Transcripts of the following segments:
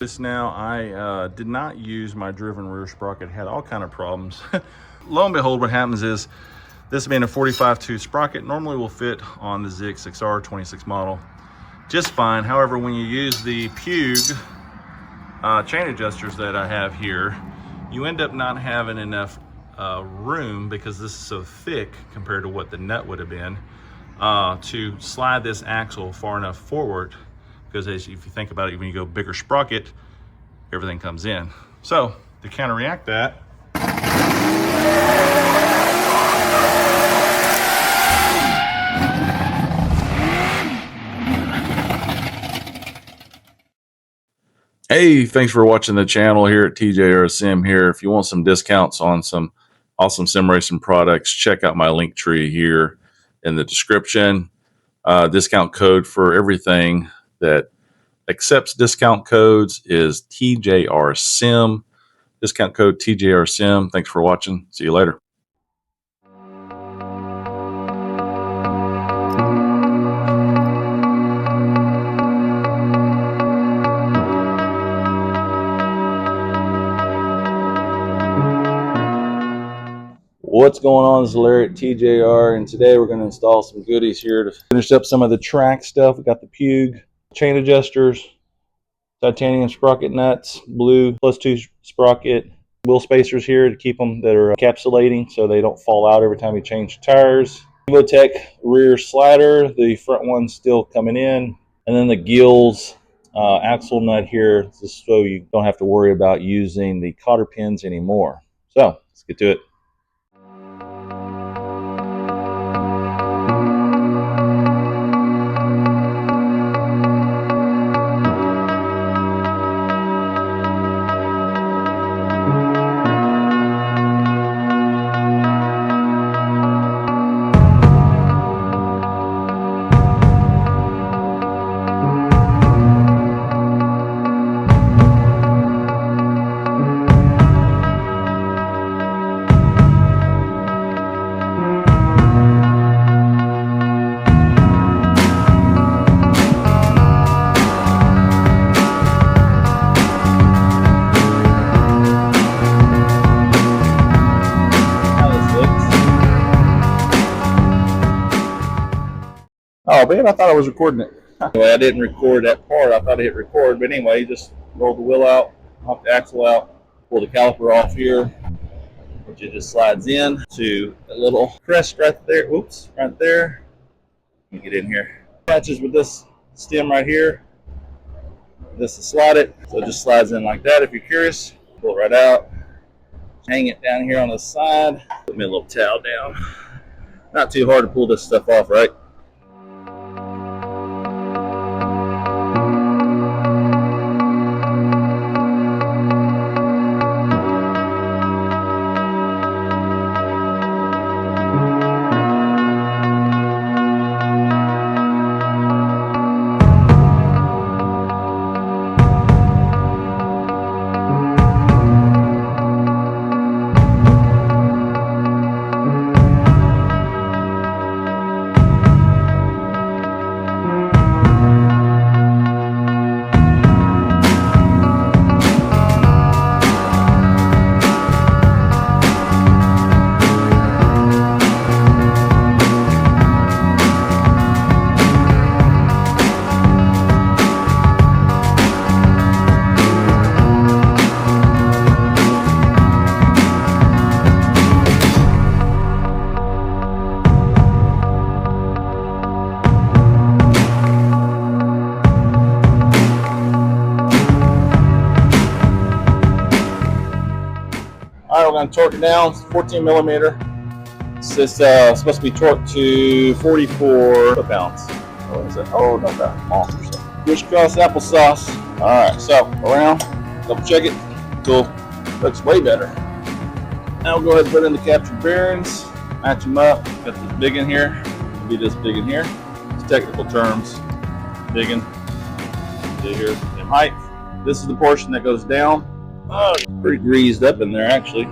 This now, I did not use my driven rear sprocket, had all kind of problems. Lo and behold, what happens is this being a 45-tooth sprocket normally will fit on the ZX6R 26 model just fine. However, when you use the Puig chain adjusters that I have here, you end up not having enough room, because this is so thick compared to what the nut would have been, to slide this axle far enough forward. Because if you think about it, when you go bigger sprocket, everything comes in. So to counteract that, hey, thanks for watching the channel here at TJR Sim here. If you want some discounts on some awesome sim racing products, check out my link tree here in the description. Discount code for everything that accepts discount codes is TJR Sim. Discount code TJR Sim. Thanks for watching. See you later. What's going on? This is Larry at TJR, and today we're going to install some goodies here to finish up some of the track stuff. We got the Puig chain adjusters, titanium sprocket nuts, blue +2 sprocket, wheel spacers here to keep them that are encapsulating so they don't fall out every time you change tires. Evotech rear slider, the front one's still coming in, and then the Gills axle nut here, just so you don't have to worry about using the cotter pins anymore. So let's get to it. Oh man, I thought I was recording it. Anyway, I didn't record that part. I thought I hit record, but anyway, you just roll the wheel out, pop the axle out, pull the caliper off here, which it just slides in to a little crest right there. Oops, right there. Let me get in here. Attaches with this stem right here. This to slide it, so it just slides in like that. If you're curious, pull it right out. Hang it down here on the side. Put me a little towel down. Not too hard to pull this stuff off, right? All right, we're going to torque it down. It's 14 millimeter. It's just, supposed to be torqued to 44 foot-pounds. What is it? Oh, no, that monster stuff. Crisscross applesauce. All right, so around, double check it. Cool. Looks way better. Now we'll go ahead and put in the captured bearings, match them up. Got this big in here. It'll be this big in here. It's technical terms. Big in. See here, same height. This is the portion that goes down. Oh, it's pretty greased up in there actually.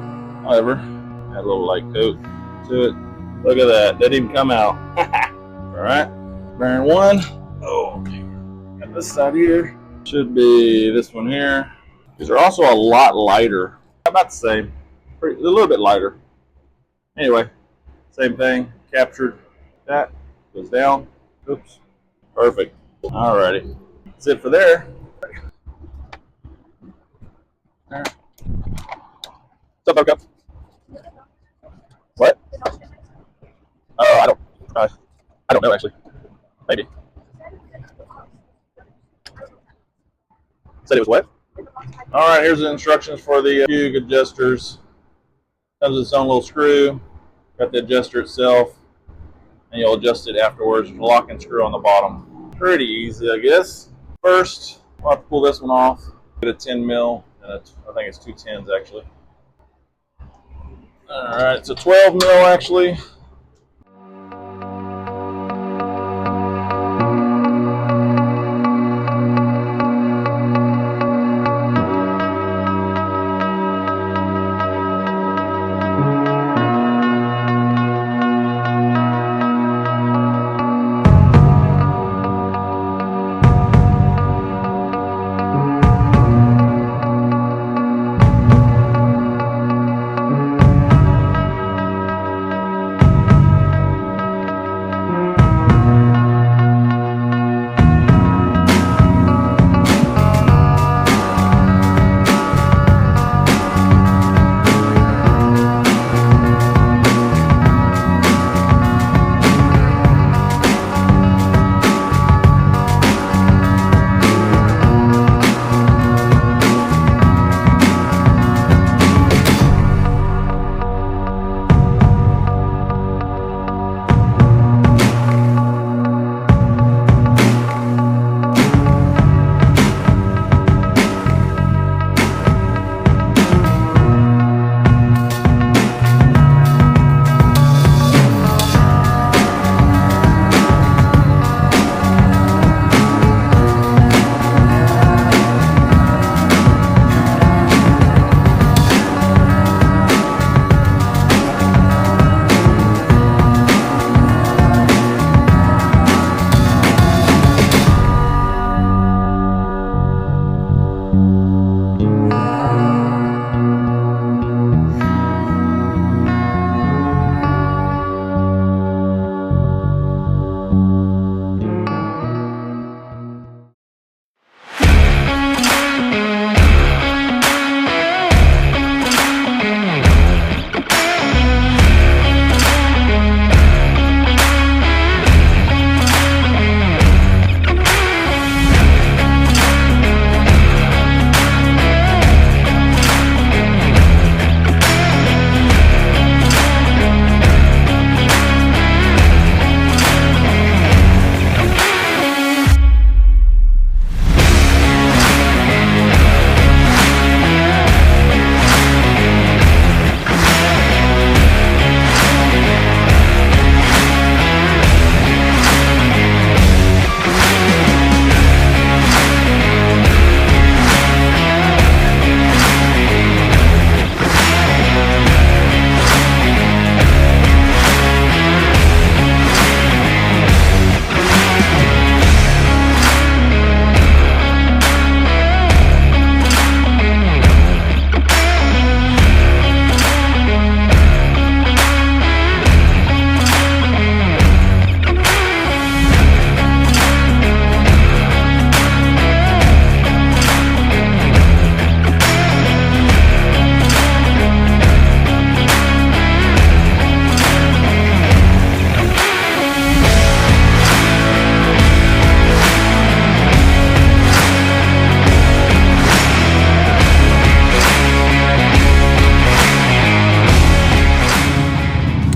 However, add a little light coat to it. Look at that, that didn't come out. All right, bearing one. Oh, okay. Got this side here. Should be this one here. These are also a lot lighter. About the same. A little bit lighter. Anyway, same thing. Captured that. Goes down. Oops. Perfect. Alrighty. That's it for there. What's up, Buttercup? What? I don't know actually. Maybe. Said it was what? Alright, here's the instructions for the Puig adjusters. Comes with its own little screw. Got the adjuster itself. And you'll adjust it afterwards with a lock and screw on the bottom. Pretty easy, I guess. First, I'll have to pull this one off. Get a 10 mil, and I think it's 2 10s actually. Alright, it's a 12 mil actually.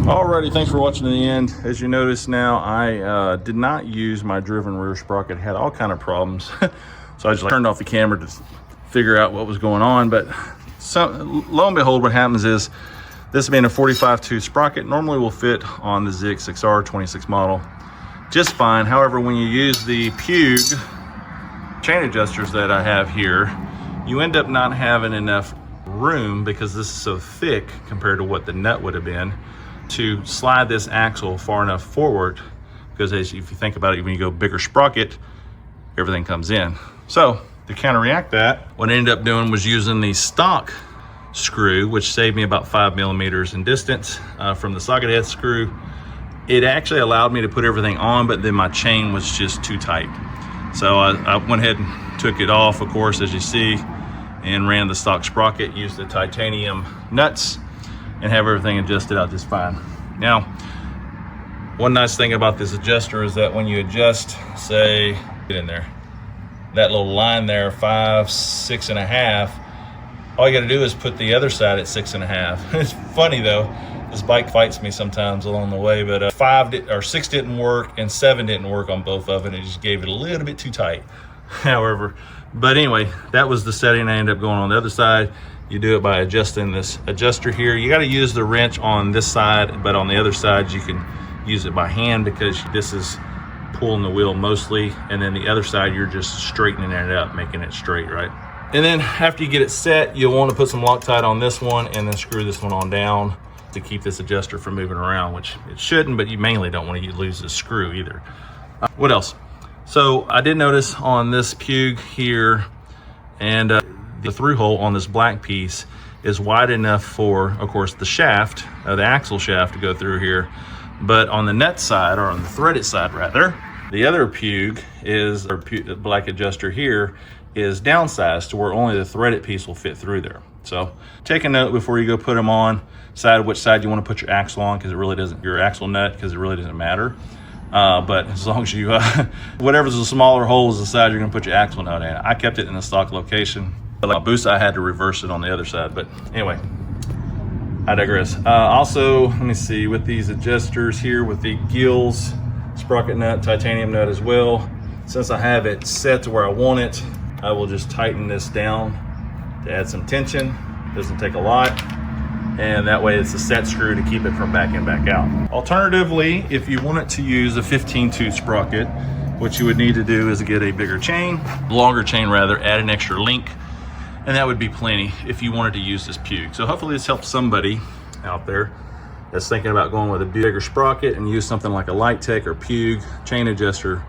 Alrighty, thanks for watching to the end. As you notice now, I did not use my driven rear sprocket. Had all kind of problems. So I just turned off the camera to figure out what was going on. But lo and behold, what happens is, this being a 45-tooth sprocket, normally will fit on the ZX6R 26 model just fine. However, when you use the Puig chain adjusters that I have here, you end up not having enough room, because this is so thick compared to what the nut would have been, to slide this axle far enough forward, because if you think about it, when you go bigger sprocket, everything comes in. So to counteract that, what I ended up doing was using the stock screw, which saved me about 5 millimeters in distance from the socket head screw. It actually allowed me to put everything on, but then my chain was just too tight. So I went ahead and took it off, of course, as you see, and ran the stock sprocket, used the titanium nuts, and have everything adjusted out just fine. Now, one nice thing about this adjuster is that when you adjust, say, get in there, that little line there, 5, 6.5, all you gotta do is put the other side at 6.5. It's funny though, this bike fights me sometimes along the way, but 6 didn't work and 7 didn't work on both of it. It just gave it a little bit too tight. However, but anyway, that was the setting I ended up going on the other side. You do it by adjusting this adjuster here. You gotta use the wrench on this side, but on the other side, you can use it by hand because this is pulling the wheel mostly, and then the other side you're just straightening it up, making it straight, right? And then after you get it set, you'll want to put some Loctite on this one and then screw this one on down to keep this adjuster from moving around, which it shouldn't, but you mainly don't want to lose the screw either. What else? So I did notice on this Puig here, and the through hole on this black piece is wide enough for, of course, the shaft, the axle shaft to go through here. But on the nut side, or on the threaded side rather, the other Puig is, or the black adjuster here, is downsized to where only the threaded piece will fit through there. So take a note before you go put them on, decide which side you want to put your axle on, because it really doesn't, your axle nut, because it really doesn't matter. But as long as you, whatever's the smaller hole is the side you're gonna put your axle nut in. I kept it in the stock location. But like boost, I had to reverse it on the other side. But anyway, I digress. Also, let me see, with these adjusters here, with the gills, sprocket nut, titanium nut as well, since I have it set to where I want it, I will just tighten this down to add some tension. Doesn't take a lot, and that way it's a set screw to keep it from backing back out. Alternatively, if you wanted to use a 15-tooth sprocket, what you would need to do is get a bigger chain, longer chain rather, add an extra link, and that would be plenty if you wanted to use this Puig. So hopefully this helps somebody out there that's thinking about going with a bigger sprocket and use something like a Light Tech or Puig chain adjuster.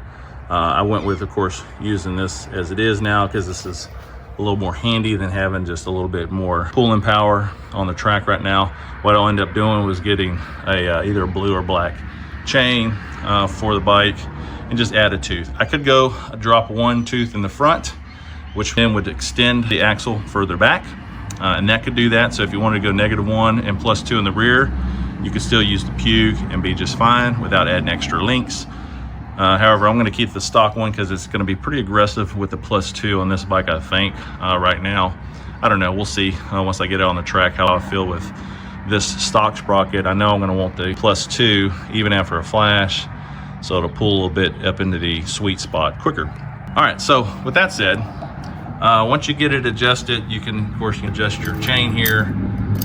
I went with, of course, using this as it is now, because this is a little more handy than having just a little bit more pulling power on the track right now. What I'll end up doing was getting a either a blue or black chain for the bike and just add a tooth. I could go drop one tooth in the front, which then would extend the axle further back, and that could do that. So if you wanted to go -1 and +2 in the rear, you could still use the Puig and be just fine without adding extra links. However, I'm going to keep the stock one because it's going to be pretty aggressive with the +2 on this bike, I think, right now. I don't know, we'll see once I get it on the track how I feel with this stock sprocket. I know I'm going to want the +2 even after a flash, so it'll pull a little bit up into the sweet spot quicker. All right, so with that said, once you get it adjusted, you can, of course, adjust your chain here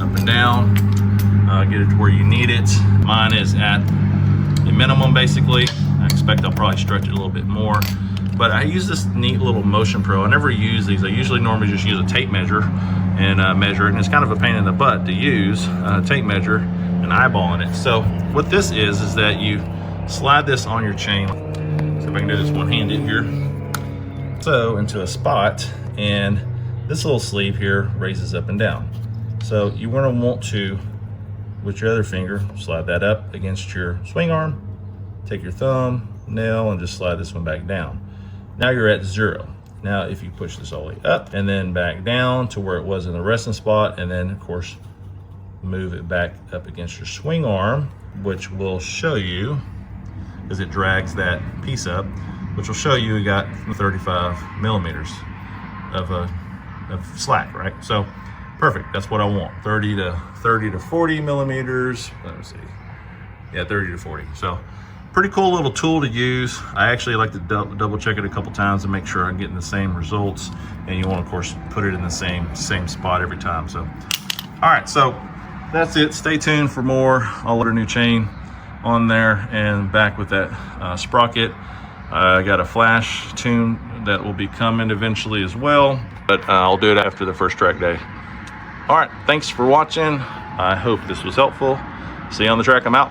up and down, get it to where you need it. Mine is at the minimum, basically. I expect I'll probably stretch it a little bit more, but I use this neat little Motion Pro. I never use these. I usually normally just use a tape measure and measure it, and it's kind of a pain in the butt to use a tape measure and eyeballing it. So what this is that you slide this on your chain. So if I can do this one-handed here. So into a spot, and this little sleeve here raises up and down. So you want to want to, with your other finger, slide that up against your swing arm, take your thumb, nail, and just slide this one back down. Now you're at 0. Now if you push this all the way up and then back down to where it was in the resting spot, and then of course move it back up against your swing arm, which will show you, as it drags that piece up, which will show you we got 35 millimeters of slack, right? So perfect, that's what I want. 30 to 40 millimeters. Let me see. Yeah, 30 to 40. So pretty cool little tool to use. I actually like to double check it a couple times to make sure I'm getting the same results. And you want to, of course, put it in the same spot every time. So, all right, so that's it. Stay tuned for more. I'll order a new chain on there and back with that sprocket. I got a flash tune that will be coming eventually as well, but I'll do it after the first track day. All right, thanks for watching. I hope this was helpful. See you on the track. I'm out.